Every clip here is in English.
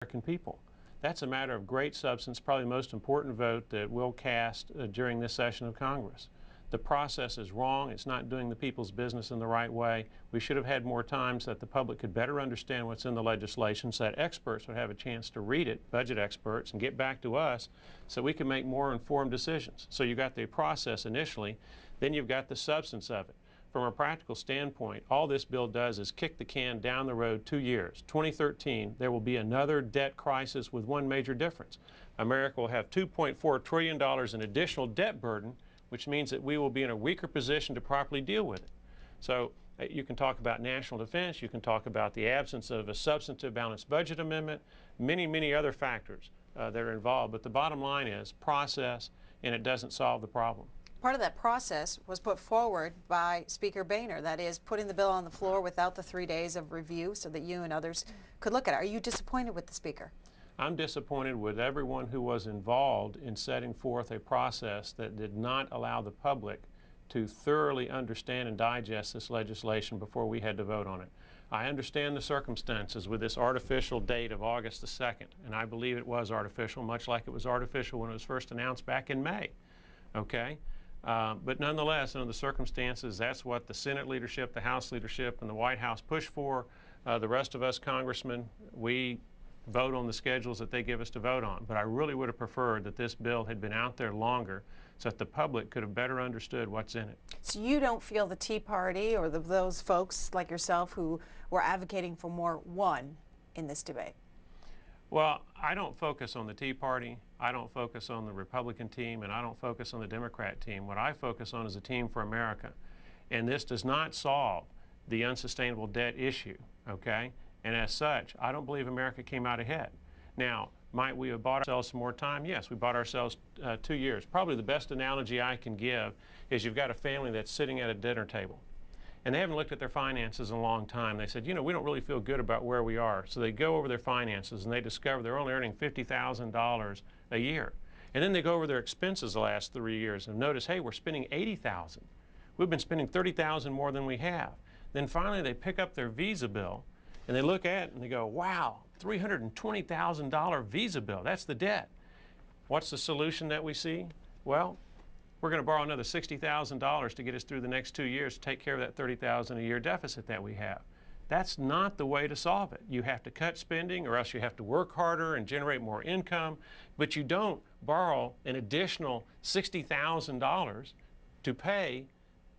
American people. That's a matter of great substance, probably the most important vote that we'll cast during this session of Congress. The process is wrong. It's not doing the people's business in the right way. We should have had more time so that the public could better understand what's in the legislation, so that experts would have a chance to read it, budget experts, and get back to us so we can make more informed decisions. So you got the process initially, then you've got the substance of it. From a practical standpoint, all this bill does is kick the can down the road 2 years. 2013, there will be another debt crisis with one major difference. America will have $2.4 trillion in additional debt burden, which means that we will be in a weaker position to properly deal with it. So you can talk about national defense, you can talk about the absence of a substantive balanced budget amendment, many other factors that are involved. But the bottom line is process, and it doesn't solve the problem. Part of that process was put forward by Speaker Boehner, that is, putting the bill on the floor without the 3 days of review so that you and others could look at it. Are you disappointed with the Speaker? I'm disappointed with everyone who was involved in setting forth a process that did not allow the public to thoroughly understand and digest this legislation before we had to vote on it. I understand the circumstances with this artificial date of August the 2nd, and I believe it was artificial, much like it was artificial when it was first announced back in May. Okay? But nonetheless, under the circumstances, that's what the Senate leadership, the House leadership, and the White House push for. The rest of us congressmen, we vote on the schedules that they give us to vote on. But I really would have preferred that this bill had been out there longer so that the public could have better understood what's in it. So you don't feel the Tea Party or those folks like yourself who were advocating for more won in this debate? Well, I don't focus on the Tea Party, I don't focus on the Republican team, and I don't focus on the Democrat team. What I focus on is a team for America. And this does not solve the unsustainable debt issue, okay? And as such, I don't believe America came out ahead. Now, might we have bought ourselves some more time? Yes, we bought ourselves 2 years. Probably the best analogy I can give is you've got a family that's sitting at a dinner table, and they haven't looked at their finances in a long time. They said, you know, we don't really feel good about where we are. So they go over their finances and they discover they're only earning $50,000 a year. And then they go over their expenses the last 3 years and notice, hey, we're spending $80,000. We've been spending $30,000 more than we have. Then finally they pick up their Visa bill and they look at it and they go, wow, $320,000 Visa bill, that's the debt. What's the solution that we see? Well, we're going to borrow another $60,000 to get us through the next 2 years to take care of that $30,000 a year deficit that we have. That's not the way to solve it. You have to cut spending, or else you have to work harder and generate more income, but you don't borrow an additional $60,000 to pay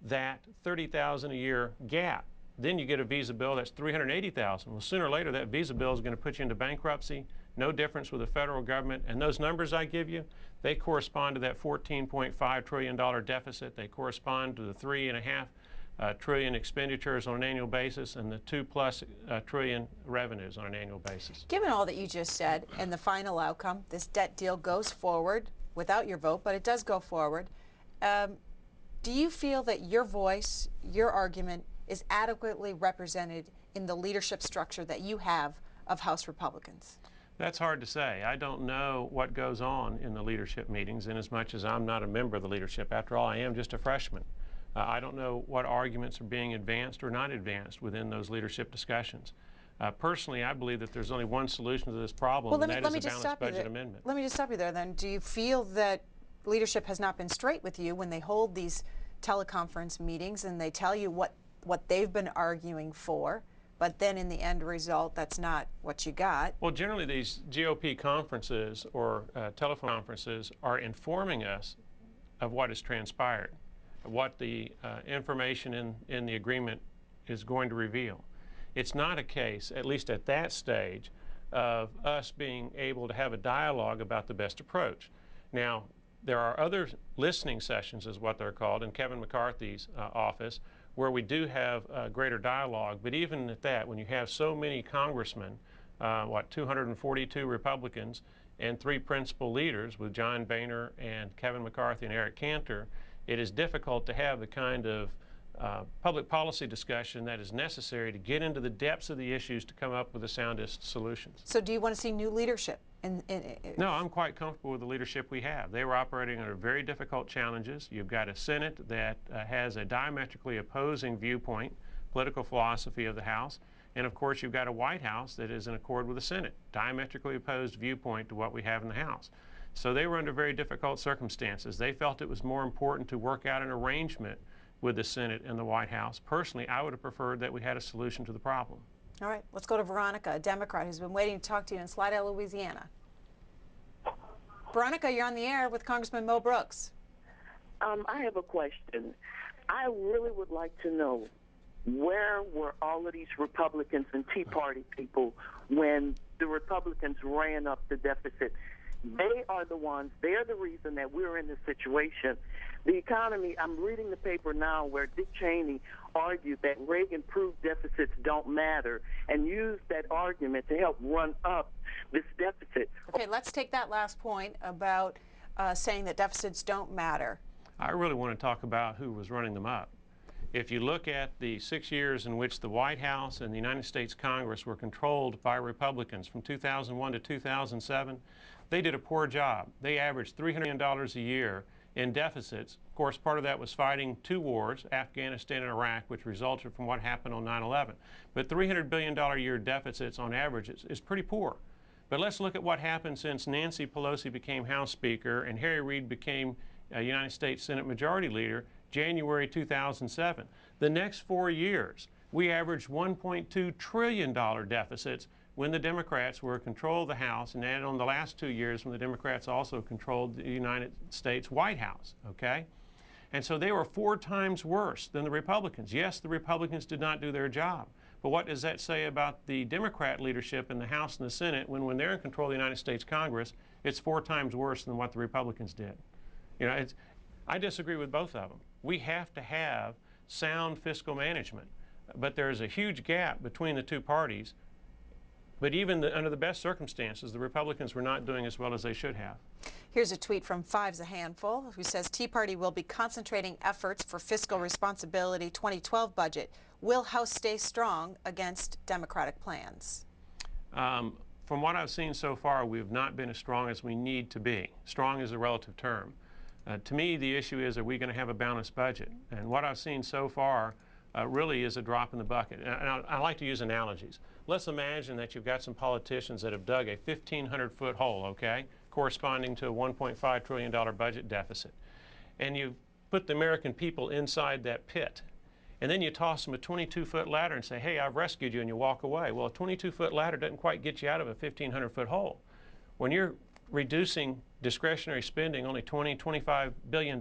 that $30,000 a year gap. Then you get a Visa bill that's $380,000. Well, sooner or later that Visa bill is going to put you into bankruptcy. No difference with the federal government. And those numbers I give you, they correspond to that $14.5 trillion deficit. They correspond to the $3.5 trillion expenditures on an annual basis and the $2+ trillion revenues on an annual basis. Given all that you just said and the final outcome, this debt deal goes forward without your vote, but it does go forward. Do you feel that your voice, your argument, is adequately represented in the leadership structure that you have of House Republicans? That's hard to say. I don't know what goes on in the leadership meetings, in as much as I'm not a member of the leadership. After all, I am just a freshman. I don't know what arguments are being advanced or not advanced within those leadership discussions. Personally, I believe that there's only one solution to this problem, and that is a balanced budget amendment. Let me just stop you there then. Do you feel that leadership has not been straight with you when they hold these teleconference meetings and they tell you what they've been arguing for, but then in the end result, that's not what you got? Well, generally these GOP conferences or telephone conferences are informing us of what has transpired, what the information in the agreement is going to reveal. It's not a case, at least at that stage, of us being able to have a dialogue about the best approach. Now, there are other listening sessions, is what they're called, in Kevin McCarthy's office, where we do have greater dialogue. But even at that, when you have so many congressmen, 242 Republicans and 3 principal leaders with John Boehner and Kevin McCarthy and Eric Cantor, it is difficult to have the kind of public policy discussion that is necessary to get into the depths of the issues to come up with the soundest solutions. So do you want to see new leadership? No, I'm quite comfortable with the leadership we have. They were operating under very difficult challenges. You've got a Senate that has a diametrically opposing viewpoint, political philosophy of the House. And of course, you've got a White House that is in accord with the Senate, diametrically opposed viewpoint to what we have in the House. So they were under very difficult circumstances. They felt it was more important to work out an arrangement with the Senate and the White House. Personally, I would have preferred that we had a solution to the problem. All right, let's go to Veronica, a Democrat who's been waiting to talk to you in Slidell, Louisiana. Veronica, you're on the air with Congressman Mo Brooks. I have a question. I really would like to know, where were all of these Republicans and Tea Party people when the Republicans ran up the deficit? They are the ones, they're the reason that we're in this situation. The economy, I'm reading the paper now where Dick Cheney argued that Reagan proved deficits don't matter and used that argument to help run up this deficit. Okay, let's take that last point about saying that deficits don't matter. I really want to talk about who was running them up. If you look at the 6 years in which the White House and the United States Congress were controlled by Republicans from 2001 to 2007, they did a poor job. They averaged $300 million a year in deficits. Of course, part of that was fighting two wars, Afghanistan and Iraq, which resulted from what happened on 9/11. But $300 billion a year deficits on average is pretty poor. But let's look at what happened since Nancy Pelosi became House Speaker and Harry Reid became United States Senate Majority Leader, January 2007. The next 4 years, we averaged $1.2 trillion deficits when the Democrats were in control of the House, and then on the last 2 years when the Democrats also controlled the United States White House, okay? And so they were 4 times worse than the Republicans. Yes, the Republicans did not do their job, but what does that say about the Democrat leadership in the House and the Senate when they're in control of the United States Congress, it's 4 times worse than what the Republicans did? You know, I disagree with both of them. We have to have sound fiscal management, but there's a huge gap between the two parties. But even under the best circumstances, the Republicans were not doing as well as they should have. Here's a tweet from Fives a Handful, who says Tea Party will be concentrating efforts for fiscal responsibility 2012 budget. Will House stay strong against Democratic plans? From what I've seen so far, we have not been as strong as we need to be. Strong is a relative term. To me, the issue is, are we going to have a balanced budget? And what I've seen so far really is a drop in the bucket. And I like to use analogies. Let's imagine that you've got some politicians that have dug a 1,500-foot hole, okay, corresponding to a $1.5 trillion budget deficit. And you put the American people inside that pit. And then you toss them a 22-foot ladder and say, hey, I've rescued you, and you walk away. Well, a 22-foot ladder doesn't quite get you out of a 1,500-foot hole. When you're reducing discretionary spending only $20–25 billion,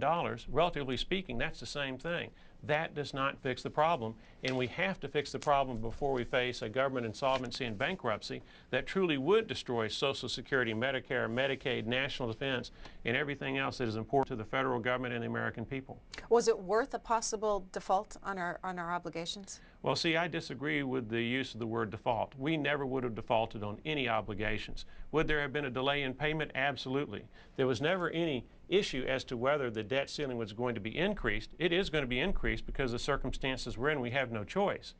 relatively speaking, that's the same thing. That does not fix the problem, and we have to fix the problem before we face a government insolvency and bankruptcy that truly would destroy Social Security, Medicare, Medicaid, national defense, and everything else that is important to the federal government and the American people. Was it worth a possible default on our obligations? Well, see, I disagree with the use of the word default. We never would have defaulted on any obligations. Would there have been a delay in payment? Absolutely. There was never any issue as to whether the debt ceiling was going to be increased. It is going to be increased because the circumstances we're in, we have no choice.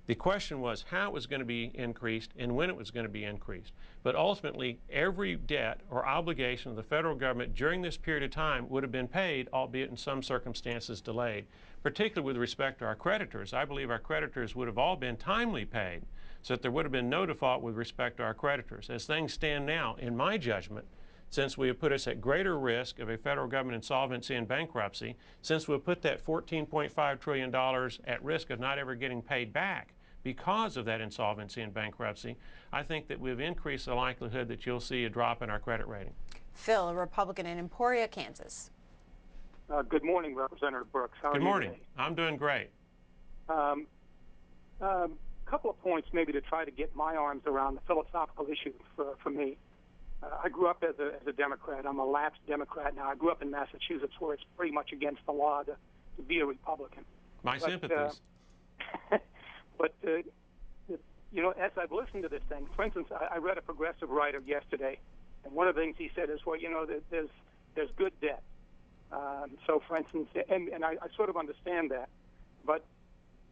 The question was how it was going to be increased and when it was going to be increased. But ultimately, every debt or obligation of the federal government during this period of time would have been paid, albeit in some circumstances delayed. Particularly with respect to our creditors, I believe our creditors would have all been timely paid, so that there would have been no default with respect to our creditors. As things stand now, in my judgment, since we have put us at greater risk of a federal government insolvency and bankruptcy, since we've put that $14.5 trillion at risk of not ever getting paid back because of that insolvency and bankruptcy, I think that we've increased the likelihood that you'll see a drop in our credit rating. Phil, a Republican in Emporia, Kansas. Good morning, Representative Brooks. How are you Good morning. today? I'm doing great. Couple of points maybe to try to get my arms around the philosophical issue for me. I grew up as a Democrat. I'm a lapsed Democrat now. I grew up in Massachusetts, where it's pretty much against the law to be a Republican. My sympathies. But you know, as I've listened to this thing, for instance, I read a progressive writer yesterday, and one of the things he said is, well, you know, there's good debt. So, for instance, and I sort of understand that, but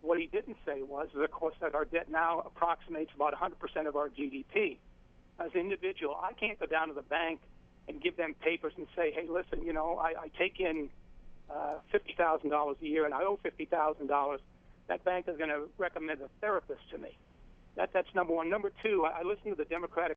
what he didn't say was, of course, that our debt now approximates about 100% of our GDP. As an individual, I can't go down to the bank and give them papers and say, hey, listen, you know, I take in $50,000 a year and I owe $50,000. That bank is going to recommend a therapist to me. That's number one. Number two, I listened to the Democratic